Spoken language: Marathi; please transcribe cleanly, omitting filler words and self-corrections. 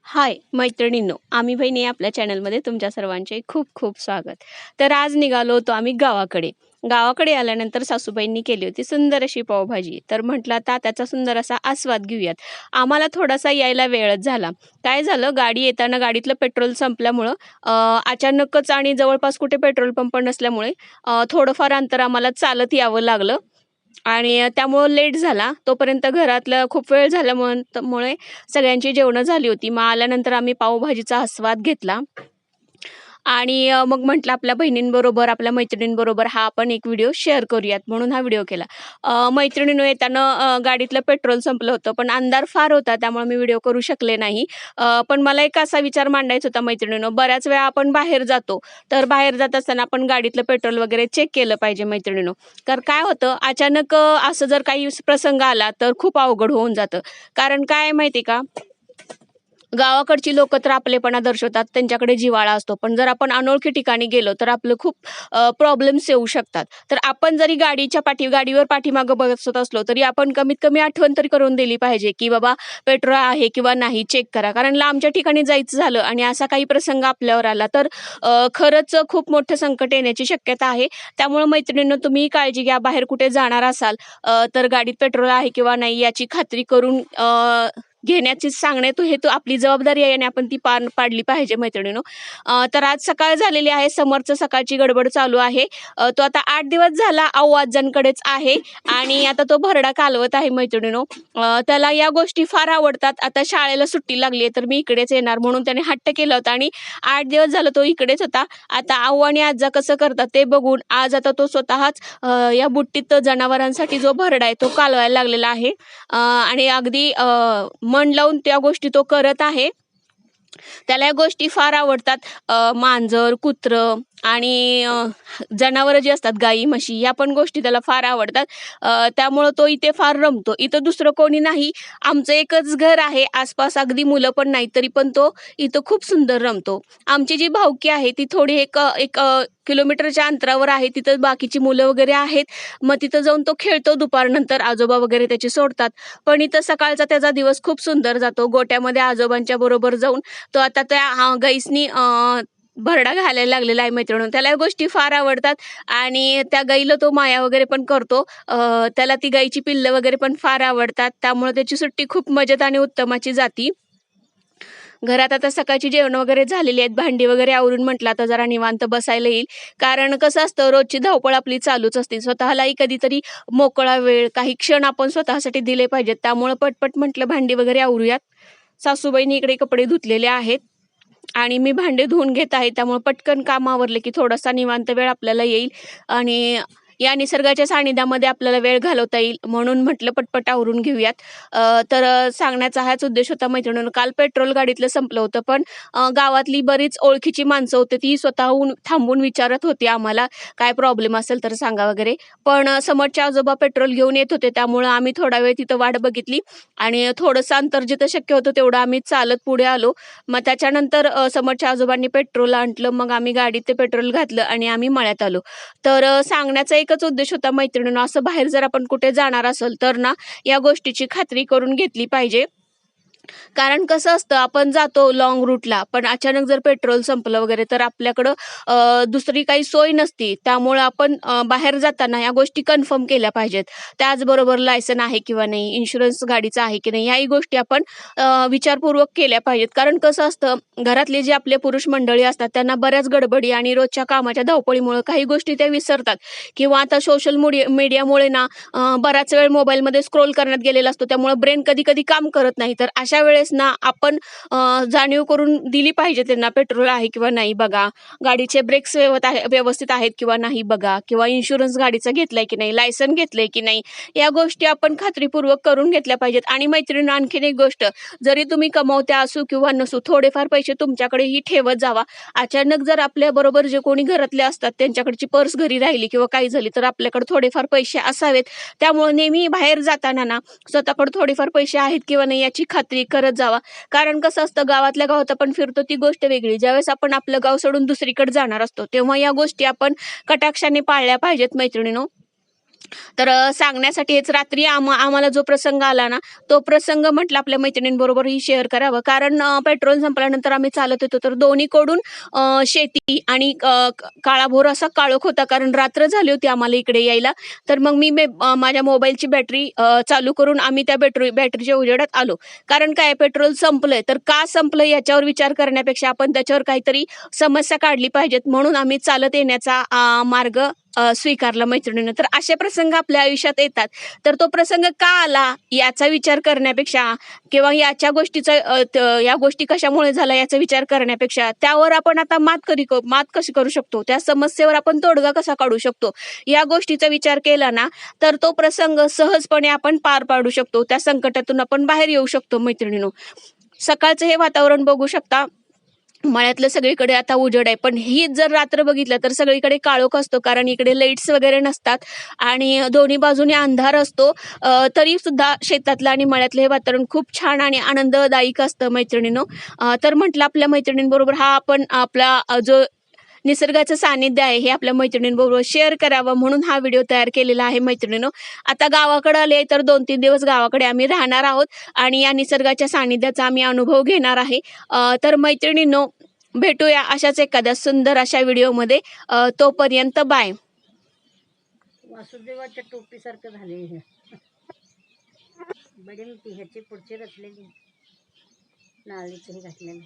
हाय मैत्रिणींनो, आम्ही बहिणी आपल्या चॅनलमध्ये तुमच्या सर्वांचे खूप खूप स्वागत. तर आज निघालो होतो आम्ही गावाकडे. गावाकडे आल्यानंतर सासूबाईंनी केली होती सुंदर अशी पावभाजी. तर म्हटलं आता त्याचा सुंदर असा आस्वाद घेऊयात. आम्हाला थोडासा यायला वेळच झाला. काय झालं, गाडी येताना गाडीतलं पेट्रोल संपल्यामुळं अचानकच आणि जवळपास कुठे पेट्रोल पंप नसल्यामुळे थोडंफार अंतर आम्हाला चालत यावं लागलं. आणि त्यामुळं लेट झाला. तोपर्यंत घरातलं खूप वेळ झाल्यामुळे सगळ्यांची जेवणं झाली होती. मग आल्यानंतर आम्ही पावभाजीचा आस्वाद घेतला. आणि मग म्हटलं आपल्या बहिणींबरोबर, आपल्या मैत्रिणींबरोबर हा आपण एक व्हिडिओ शेअर करूयात म्हणून हा व्हिडिओ केला. मैत्रिणीनं येताना गाडीतलं पेट्रोल संपलं होतं, पण अंधार फार होता त्यामुळे मी व्हिडिओ करू शकले नाही. पण मला एक असा विचार मांडायचा होता मैत्रिणींनो, बऱ्याच वेळा आपण बाहेर जातो, तर बाहेर जात असताना आपण गाडीतलं पेट्रोल वगैरे चेक केलं पाहिजे मैत्रिणींनो. तर काय होतं अचानक असं जर काही प्रसंग आला तर खूप अवघड होऊन जातं. कारण काय आहे माहिती का? गावाकडची लोकं तर आपलेपणा दर्शवतात, त्यांच्याकडे जिव्हाळा असतो. पण जर आपण अनोळखी ठिकाणी गेलो, तर आपलं खूप प्रॉब्लेम्स येऊ शकतात. तर आपण जरी गाडीवर पाठीमागं बसत असलो, तरी आपण कमीत कमी आठवण तरी करून दिली पाहिजे, की बाबा पेट्रोल आहे किंवा नाही चेक करा. कारण लांबच्या ठिकाणी जायचं झालं आणि असा काही प्रसंग आपल्यावर आला, तर खरंच खूप मोठं संकट येण्याची शक्यता आहे. त्यामुळे मैत्रिणींनो तुम्हीही काळजी घ्या. बाहेर कुठे जाणार असाल, तर गाडीत पेट्रोल आहे किंवा नाही याची खात्री करून घेण्याची सांगण्यात हेतू आपली जबाबदारी आहे आणि आपण ती पार पाडली पाहिजे मैत्रिणींनो. तर आज सकाळ झालेली आहे. समोरचं सकाळची गडबड चालू आहे. तो आता 8 दिवस झाला आऊ-आज्यांकडेच आहे आणि आता तो भरडा कालवत आहे मैत्रिणींनो. त्याला या गोष्टी फार आवडतात. आता शाळेला सुट्टी लागली आहे, तर मी इकडेच येणार म्हणून त्याने हट्ट केला होता आणि 8 दिवस झालं तो इकडेच होता. आता आऊ आणि आज्जा कसं करतात ते बघून आज आता तो स्वतःच या बुट्टीत जनावरांसाठी जो भरडा आहे तो कालवायला लागलेला आहे. आणि अगदी मन लावून त्या गोष्टी तो करत आहे. त्याला या गोष्टी फार आवडतात. मांजर, कुत्रं आणि जनावरं जी असतात गाई, म्हशी या पण गोष्टी त्याला फार आवडतात. त्यामुळं तो इथे फार रमतो. इथं दुसरं कोणी नाही. आमचं एकच घर आहे. आसपास अगदी मुलं पण नाहीत, तरी पण तो इथं खूप सुंदर रमतो. आमची जी भावकी आहे ती थोडी एक एक किलोमीटरच्या अंतरावर आहे. तिथं बाकीची मुलं वगैरे आहेत. मग तिथं जाऊन तो खेळतो दुपारनंतर. आजोबा वगैरे त्याचे सोडतात. पण इथं सकाळचा त्याचा दिवस खूप सुंदर जातो. गोठ्यामध्ये आजोबांच्या बरोबर जाऊन तो आता त्या गाईसनी भरडा घालायला लागलेला आहे मैत्रिणींनो. त्याला या गोष्टी फार आवडतात आणि त्या गाईला तो माया वगैरे पण करतो. त्याला ती गाईची पिल्लं वगैरे पण फार आवडतात. त्यामुळे त्याची सुट्टी खूप मजेत आणि उत्तमाची जाती. घरात आता सकाळची जेवणं वगैरे झालेली आहेत. भांडी वगैरे आवरून म्हटलं आता जरा निवांत बसायला येईल. कारण कसं असतं रोजची धावपळ आपली चालूच असते. स्वतःलाही कधीतरी मोकळा वेळ, काही क्षण आपण स्वतःसाठी दिले पाहिजेत. त्यामुळं पटपट म्हटलं भांडी वगैरे आवरूयात. सासूबाईंनी इकडे कपडे धुतलेले आहेत आणि मी भांडे धुवून घेत आहे. त्यामुळे पटकन काम आवरले की थोडासा निवांत वेळ आपल्याला येईल आणि या निसर्गाच्या सानिध्यामध्ये आपल्याला वेळ घालवता येईल म्हणून म्हटलं पटपट आवरून घेऊयात. तर सांगण्याचा हाच उद्देश होता मैत्रिणींनो. काल पेट्रोल गाडीतलं संपलं होतं, पण गावातली बरीच ओळखीची माणसं होती. ती स्वतःहून थांबून विचारत होती आम्हाला, "काय प्रॉब्लेम असेल तर सांगा" वगैरे. पण समोरचे आजोबा पेट्रोल घेऊन येत होते. त्यामुळं आम्ही थोडा वेळ तिथं वाट बघितली आणि थोडंसं अंतर जिथं शक्य होतं तेवढं आम्ही चालत पुढे आलो. मग त्याच्यानंतर समोरच्या आजोबांनी पेट्रोल आणलं. मग आम्ही गाडीत ते पेट्रोल घातलं आणि आम्ही मळ्यात आलो. तर सांगण्याचा एकच उद्देश होता मैत्रिणींनो, असं बाहेर जर आपण कुठे जाणार असेल तर ना, या गोष्टीची खात्री करून घेतली पाहिजे. कारण कसं असतं आपण जातो लाँग रूटला, पण अचानक जर पेट्रोल संपलं वगैरे तर आपल्याकडं दुसरी काही सोय नसते. त्यामुळं आपण बाहेर जाताना या गोष्टी कन्फर्म केल्या पाहिजेत. त्याचबरोबर लायसन आहे किंवा नाही, इन्शुरन्स गाडीचा आहे की नाही, याही गोष्टी आपण विचारपूर्वक केल्या पाहिजेत. कारण कसं असतं घरातले जे आपले पुरुष मंडळी असतात त्यांना बऱ्याच गडबडी आणि रोजच्या कामाच्या धावपळीमुळं काही गोष्टी त्या विसरतात किंवा आता सोशल मीडियामुळे ना बराच वेळ मोबाईलमध्ये स्क्रोल करण्यात गेलेला असतो. त्यामुळं ब्रेन कधी-कधी काम करत नाही. तर अशा वेळेस ना आपण जाणीव करून दिली पाहिजे त्यांना पेट्रोल आहे किंवा नाही बघा. गाडीचे ब्रेक्स व्यवस्थित आहेत किंवा नाही बघा किंवा इन्शुरन्स गाडीचा घेतलाय की नाही, लायसन घेतलंय की नाही, या गोष्टी आपण खात्रीपूर्वक करून घेतल्या पाहिजेत. आणि मैत्रिणींनो आणखीन एक गोष्ट, जरी तुम्ही कमवत्या असू किंवा नसू, थोडेफार पैसे तुमच्याकडेही ठेवत जावा. अचानक जर आपल्याबरोबर जे कोणी घरातले असतात त्यांच्याकडची पर्स घरी राहिली किंवा काही झाली, तर आपल्याकडे थोडेफार पैसे असावेत. त्यामुळे नेहमी बाहेर जाताना ना स्वतःकडे थोडेफार पैसे आहेत किंवा नाही याची खात्री करत जावा. कारण कसं असतं गावातल्या गावात आपण फिरतो ती गोष्ट वेगळी. ज्यावेळेस आपण आपलं गाव सोडून दुसरीकडे जाणार असतो, तेव्हा या गोष्टी आपण कटाक्षाने पाळल्या पाहिजेत मैत्रिणींनो. तर सांगण्यासाठी हेच रात्री आम्हाला जो प्रसंग आला ना, तो प्रसंग म्हटलं आपल्या मैत्रिणींबरोबरही शेअर करावं. कारण पेट्रोल संपल्यानंतर आम्ही चालत होतो, तर दोन्हीकडून शेती आणि काळाभोर असा काळोख होता, कारण रात्र झाली होती आम्हाला इकडे यायला. तर मग माझ्या मोबाईलची बॅटरी चालू करून आम्ही त्या बॅटरीच्या उजेडात आलो. कारण काय पेट्रोल संपलंय, तर का संपलं याच्यावर विचार करण्यापेक्षा आपण त्याच्यावर काहीतरी समस्या काढली पाहिजेत, म्हणून आम्ही चालत येण्याचा मार्ग स्वीकारला मैत्रिणीनं. तर असे प्रसंग आपल्या आयुष्यात येतात. तर तो प्रसंग का आला याचा विचार करण्यापेक्षा किंवा या गोष्टी कशामुळे झाल्या याचा विचार करण्यापेक्षा त्यावर आपण आता मात कशी करू शकतो, त्या समस्येवर आपण तोडगा कसा काढू शकतो, या गोष्टीचा विचार केला ना, तर तो प्रसंग सहजपणे आपण पार पाडू शकतो. त्या संकटातून आपण बाहेर येऊ शकतो मैत्रिणींनो. सकाळचं हे वातावरण बघू शकता. मळ्यातलं सगळीकडे आता उजेड आहे. पण हीच जर रात्र बघितलं तर सगळीकडे काळोख असतो. कारण इकडे लाईट्स वगैरे नसतात आणि दोन्ही बाजूने अंधार असतो. तरीसुद्धा शेतातलं आणि मळ्यातलं हे वातावरण खूप छान आणि आनंददायक असतं मैत्रिणींनो. तर म्हटलं आपल्या मैत्रिणींबरोबर हा आपण आपला जो निसर्गाचं सानिध्य आहे हे आपल्या मैत्रिणींबरोबर शेअर करावं म्हणून हा व्हिडिओ तयार केलेला आहे मैत्रिणींनो. आता गावाकडे आले तर 2-3 दिवस गावाकडे आम्ही राहणार आहोत आणि या निसर्गाच्या सानिध्याचा आम्ही अनुभव घेणार आहे. तर मैत्रिणींनो भेटूया अशाच एखाद्या सुंदर अशा व्हिडिओमध्ये. तोपर्यंत बाय. वासुदेवाच्या टोपीसारखं झाले हे. बडीम ती ह्याची पुढची रचलेली नालीचे हे घातलेले.